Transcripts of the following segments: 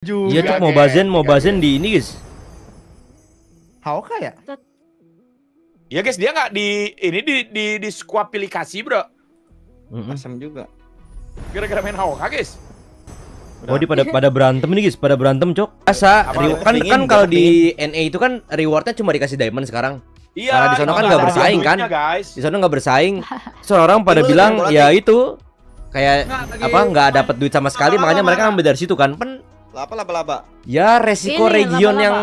juga. Iya tuh Mobazen di ini guys. Hauka ya? Ya guys, dia nggak di ini di skuaplikasi bro. Asam juga. Gara-gara main Hauka guys. Oh di pada berantem nih guys, pada berantem cok. Asa kan kalau di NA itu kan rewardnya cuma dikasih diamond sekarang. Iya. Karena di sana kan nggak bersaing kan. Di sana nggak bersaing. Seorang pada bilang ya itu kayak apa nggak dapat duit sama sekali, makanya mereka ambil dari situ kan. Laba. Ya resiko Ini, region laba-laba. yang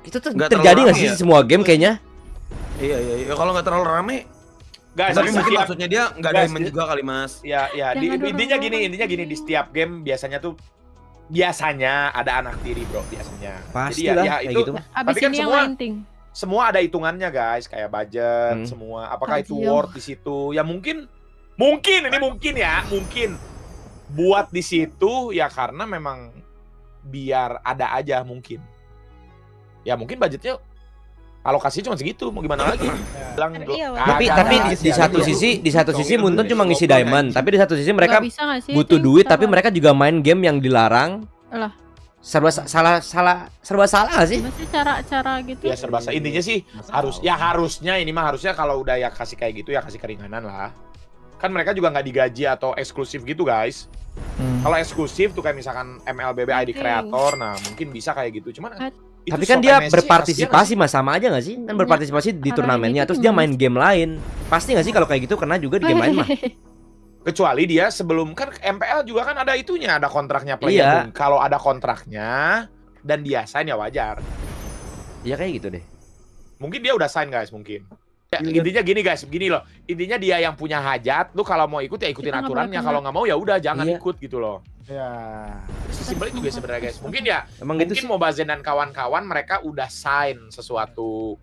itu tuh Nggak terjadi nggak terlalu sih rame ya? semua game kayaknya? Iya. Kalau nggak terlalu rame, Guys, tapi di mungkin setiap- maksudnya dia nggak Guys, diamond juga kali mas. ya Jangan intinya dorong-dorong. gini di setiap game biasanya ada anak tiri bro biasanya. Pasti Jadi lah ya kayak itu gitu. Abis Tapi kan ini yang semua- lain ting. semua ada hitungannya guys, kayak budget semua. Apakah itu Tajil. worth di situ? Ya mungkin buat di situ ya karena memang biar ada aja mungkin. Ya mungkin budgetnya alokasi cuma segitu, mau gimana lagi? Bilang, Iya, Wak. Tapi di satu sisi Muntun cuma ngisi diamond, tapi di satu sisi mereka Nggak bisa nggak sih, butuh Ting? duit, tapi Sabar. mereka juga main game yang dilarang. Alah. Serba salah nggak sih? Masih cara gitu. Ya serba salah. Intinya sih harusnya ini mah harusnya kalau udah ya kasih kayak gitu ya kasih keringanan lah. Kan mereka juga nggak digaji atau eksklusif gitu guys. Kalau eksklusif tuh kayak misalkan MLBB ID Oke. kreator, nah mungkin bisa kayak gitu. Cuman itu Tapi kan shop dia MSC, berpartisipasi mas sama aja nggak sih? Kan Iya. berpartisipasi di Karena turnamennya, gitu terus dia gimana main game lain. Pasti nggak sih kalau kayak gitu kena juga di game lain mah? kecuali dia sebelum kan MPL juga kan ada itunya, ada kontraknya Iya. player. Kalau ada kontraknya dan dia sign ya wajar. Iya kayak gitu deh. Mungkin dia udah sign guys mungkin. Ya, intinya gini guys, begini loh. Intinya dia yang punya hajat, lu kalau mau ikut ya ikutin Kita nggak aturannya, boleh kalau nggak mau ya udah jangan Iya. ikut gitu loh. Ya. Sesimpel itu guys sebenarnya guys. Mungkin ya Emang mungkin gitu sih. Mobazen dan kawan-kawan mereka udah sign sesuatu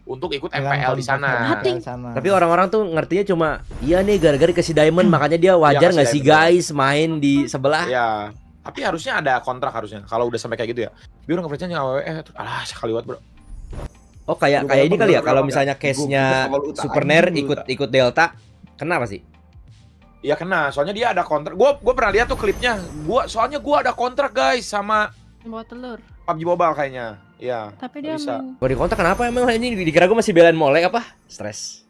untuk ikut MPL di sana. Hati. Tapi orang-orang tuh ngertinya cuma iya nih gara-gara dikasih diamond makanya dia wajar kasih nggak sih diamond. guys main di sebelah? Ya, tapi harusnya ada kontrak harusnya. Kalau udah sampai kayak gitu ya. Biar nggak percaya AWE, alah sekali buat bro. Oh kayak ini kali ya kalau misalnya case-nya Superner ikut Delta, kenapa sih? Ya kena, soalnya dia ada kontrak. Gua pernah lihat tuh klipnya. Soalnya gua ada kontrak guys sama Bawa telur. PUBG Mobile kayaknya. Ya. Tapi dia bisa. main. Kalau di kontak kenapa emang ini dikira gue masih belain molek apa? Stres.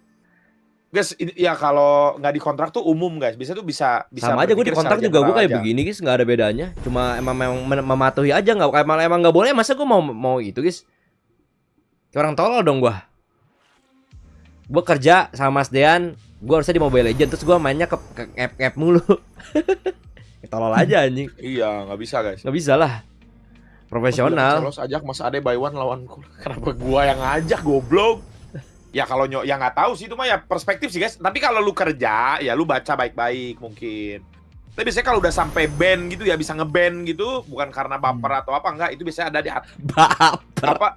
Guys, ya kalau nggak di kontrak tuh umum guys. Bisa Sama aja gue di berpikir kontak secara juga gue general kayak aja. begini guys, nggak ada bedanya. Cuma emang mematuhi aja nggak emang nggak boleh, masa gue mau itu guys. Kayak orang tolol dong gue. Gue kerja sama Mas Dean, gue harusnya di Mobile Legends terus gue mainnya ke ngap mulu. Tolol aja anjing. Iya, nggak bisa guys. Nggak bisa lah. Profesional. Los ajak Mas Ade by one lawanku. Kenapa gua yang ngajak goblok? Ya kalau ya nggak tahu sih itu mah ya perspektif sih guys. Tapi kalau lu kerja ya lu baca baik-baik mungkin. Tapi biasanya kalau udah sampai ban gitu ya bisa ngeban gitu, bukan karena baper atau apa enggak, itu biasanya ada di Baper. apa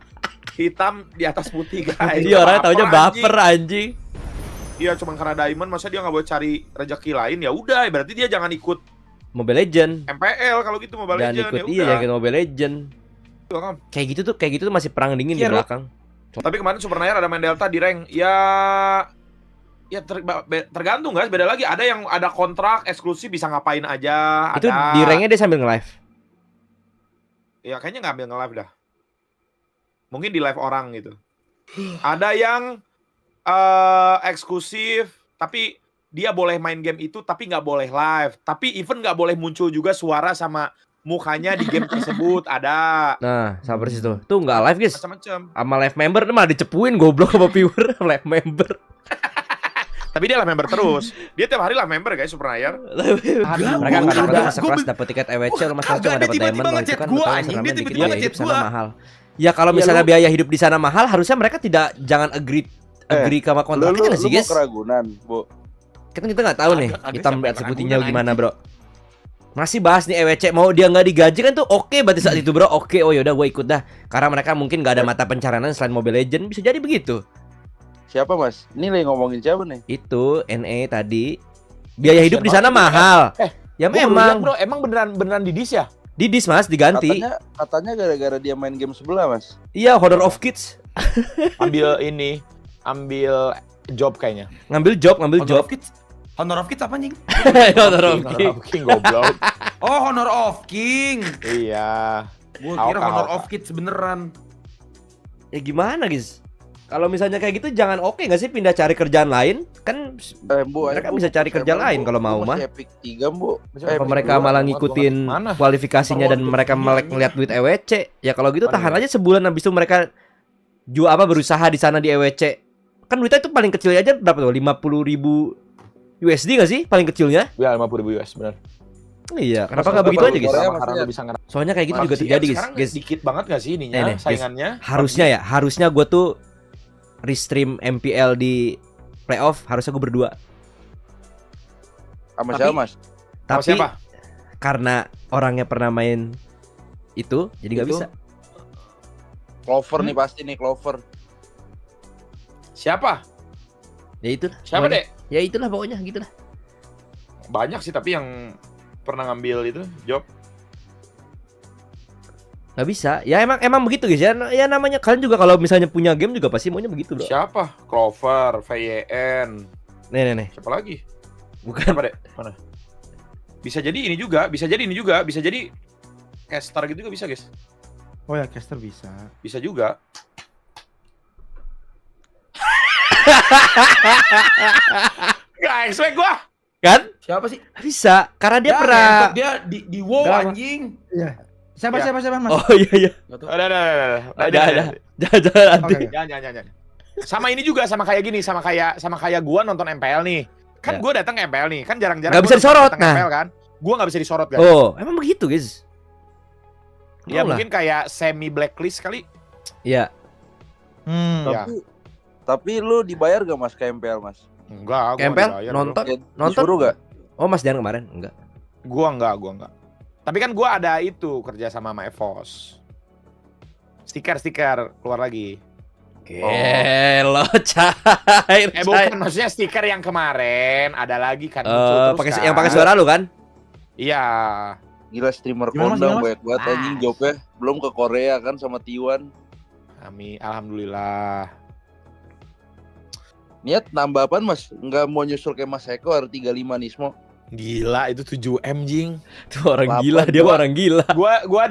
hitam di atas putih guys. Dia orangnya taunya baper anjing. Iya cuma karena diamond masa dia nggak boleh cari rezeki lain ya udah berarti dia jangan ikut Mobile Legend. MPL kalau gitu Mobile Dan Legends ikut ya iya udah. jangan ikut Mobile Legend. Kayak gitu tuh masih perang dingin di Iya, belakang. Tapi kemarin Supernair ada main Delta di rank ya tergantung guys, beda lagi. Ada yang ada kontrak eksklusif bisa ngapain aja. Itu ada. di ranknya dia sambil nge-live. Ya kayaknya nggak ambil nge-live dah. Mungkin di live orang gitu. Ada yang eksklusif tapi dia boleh main game itu tapi nggak boleh live. Tapi even nggak boleh muncul juga suara sama mukanya di game tersebut ada. Nah, sabar sih tuh. Tuh nggak live guys. Macam-macam. Sama live member malah dicepuin goblok sama viewer live member. Tapi dia lah member terus. Dia tiap hari lah member guys Supernair. Mereka nggak dapat masa kelas dapat tiket EWC lu mas cuma dapat diamond loh itu kan betul seremnya dikit biaya hidup sana mahal. Ya kalau misalnya biaya hidup di sana mahal harusnya mereka jangan agree sama kontraknya nggak sih guys? Lu mau keragunan, Bu. Kita nggak tahu nih Ada hitam sampai di atas putihnya keragunan, gimana bro. Masih bahas nih EWC mau dia nggak digaji kan tuh oke berarti saat itu bro oke oh yaudah gue ikut dah karena mereka mungkin nggak ada mata pencarian selain Mobile Legend bisa jadi begitu. Siapa, Mas? Ini lagi ngomongin siapa nih? Itu NE tadi biaya hidup di sana mahal. Ya Gua baru lihat, memang bro, emang beneran didis ya? didis mas diganti. Katanya gara-gara dia main game sebelah, Mas. Iya Honor of Kids Ambil job kayaknya. ngambil job. Honor of Kids apa anjing? Honor of Kids. King goblok. Oh, Honor of King. Iya. Gua kira Aoka, Honor Aoka. of Kids beneran. Ya gimana guys? Kalau misalnya kayak gitu jangan oke nggak sih pindah cari kerjaan lain? Kan Bu, mereka bisa cari kerja lain kalau mau mah. Epic 3, Bu. Apa mereka malah ngikutin Mana? kualifikasinya dan mereka ngeliat duit EWC? Ya kalau gitu tahan aja sebulan, habis itu mereka berusaha di sana di EWC. Kan duitnya itu paling kecilnya aja berapa tuh? 50.000 USD nggak sih paling kecilnya? Ya 50.000 US benar. Iya, kenapa nggak begitu aja guys? Korea Karena maksudnya. lu bisa ngerasa. Soalnya kayak gitu juga terjadi guys. Sekarang Guys, dikit banget gak sih ininya Nih, guys. saingannya? harusnya gue tuh restream MPL di playoff, harusnya gue berdua. Sama Tapi- siapa, Mas? Sama Tapi siapa? karena orangnya pernah main itu, jadi nggak Itu? bisa. Clover nih pasti nih, Clover. Siapa? Ya itu. Siapa, Dek? Ya itulah pokoknya gitulah. Banyak sih tapi yang pernah ngambil itu job. Nggak bisa. Ya emang begitu guys ya. Ya namanya kalian juga kalau misalnya punya game juga pasti maunya begitu, bro. Siapa? Clover, VYN. Nih. Siapa lagi? Bukan. Siapa, Dek? Mana? Bisa jadi ini juga, bisa jadi caster gitu juga bisa, guys. Oh ya, caster bisa. Bisa juga. Gak expect gua. Kan? Siapa sih? Nggak bisa. Karena dia Ya, pernah. ngentot dia di WoW Nggak, anjing. Iya. Siapa Ya. siapa Mas? Oh iya. Nggak tahu. Ada. Ada. Jangan nanti. Oke. Jangan. Sama ini juga sama kayak gini, sama kayak gua nonton MPL nih. Kan Ya. gua datang ke MPL nih, kan jarang-jarang Nggak gua bisa disorot, datang nah. MPL kan. Gua nggak bisa disorot kan. Oh, emang begitu guys. Ya Mau lah. mungkin kayak semi blacklist kali. Iya. Ya. Tapi lu dibayar gak, Mas, ke MPL, Mas? Enggak, gua KMPL nggak dibayar, bro. nonton. Ya, Nonton? disuruh gak? Oh, Mas Dian kemarin enggak. Gua enggak. Tapi kan gua ada itu kerja sama EVOS. Stiker keluar lagi. Gelo, cair. Bukan, maksudnya stiker yang kemarin ada lagi kan muncul terus pakai kan. yang pakai suara lu kan? Iya. Gila, streamer Gimana, Mas? kondang Gimana, Mas? banyak banget anjing jobnya. Belum ke Korea kan sama Tiwan. Amin, alhamdulillah. Niat nambah apaan, Mas? Nggak mau nyusul kayak Mas Eko R35 Nismo. Gila itu 7M jing. Tuh orang Lapan, gila, dia gua- orang gila. Gua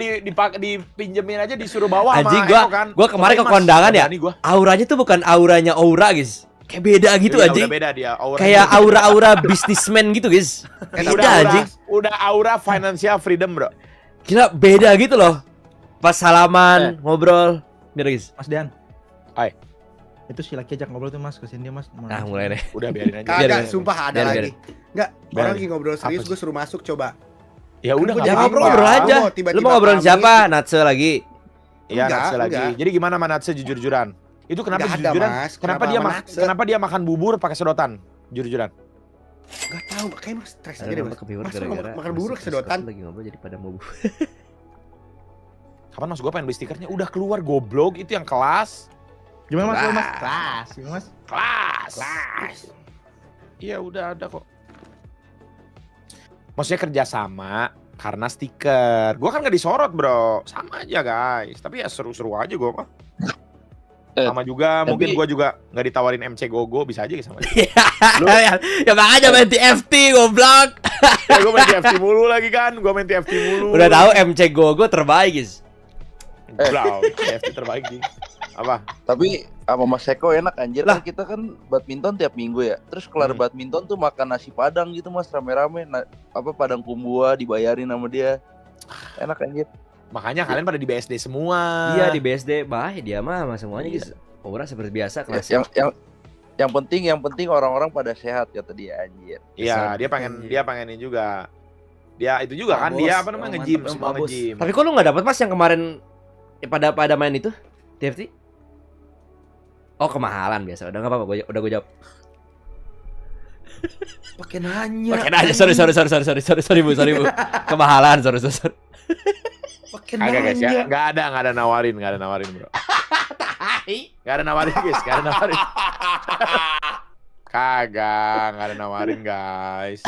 dipinjemin aja disuruh bawa Anjing, sama gua- Eko kan. gua kemarin Cobain, ke Mas. kondangan ya. Berani gua. Auranya tuh bukan auranya aura, guys. Kayak beda gitu Iya, anjing. Udah beda dia. Aura Kayak aura-aura businessman gitu, guys. Beda anjing. Udah aura financial freedom, bro. Gila beda gitu loh. Pas salaman, ngobrol. Biar guys. Mas Dan. Hai. Itu si laki ajak ngobrol tuh Mas, kesini dia Mas. Nah, mulai deh. Udah biarin aja. Biarin, Kagak, biarin. sumpah ada Biarin, lagi. Enggak, Biarin. orang lagi ngobrol serius, Apa gue suruh masuk coba. Ya udah Gua nggak Ya jadi apa-apa. ngobrol aja. Mau tiba-tiba Lu mau ngobrol pamit. siapa? Natse lagi. Iya, Enggak, Natse lagi. enggak. Jadi gimana sama Natse jujur-jujuran? Itu kenapa Enggak ada, jujur-jujuran? Mas. Kenapa Natse? kenapa dia makan bubur pakai sedotan? Jujur-jujuran. Enggak tahu, makanya Mas stres aja Ada deh, nama Mas. kepiwar Mas gara-gara makan bubur masuk kesedotan. lagi ngobrol jadi pada mau. Kapan Mas gua pengen beli stikernya? Udah keluar goblok, itu yang kelas. Gimana Mas? Kelas. Mas? Kelas. Gimana Mas? Kelas. Iya udah ada kok. Maksudnya kerjasama karena stiker. Gua kan nggak disorot bro, sama aja guys. Tapi ya seru-seru aja gua mah. Sama juga, tapi- mungkin gua juga nggak ditawarin MC Gogo, bisa aja sama aja. Ya makanya main TFT goblok. Ya, gua main TFT mulu lagi kan, gua main TFT mulu. Udah tahu MC Gogo terbaik, guys. Blau, TFT terbaik sih. Apa? Tapi sama Mas Eko enak anjir. Lah. Kan kita kan badminton tiap minggu ya. Terus kelar badminton tuh makan nasi padang gitu, Mas, rame-rame. Padang kumbua dibayarin sama dia. Enak anjir. Makanya kalian pada di BSD semua. Iya di BSD, bahaya dia mah sama semuanya, guys. Aura seperti biasa kelas. Yang penting orang-orang pada sehat kata dia anjir. Iya, dia pengenin juga. Dia itu juga kan, Bos, dia apa namanya mantap nge-gym, dong, semua Pak Bos. nge-gym. Tapi kok lu nggak dapat Mas yang kemarin pada main itu TFT? Oh kemahalan biasa. Udah nggak apa-apa, udah gue jawab. Pakai nanya. Oke, aja. Sorry bu. Kemahalan, sorry. Pakai Kagak guys ya, nanya. nggak ada nawarin bro. Nggak ada nawarin guys, nggak ada nawarin. Kagak ada nawarin guys.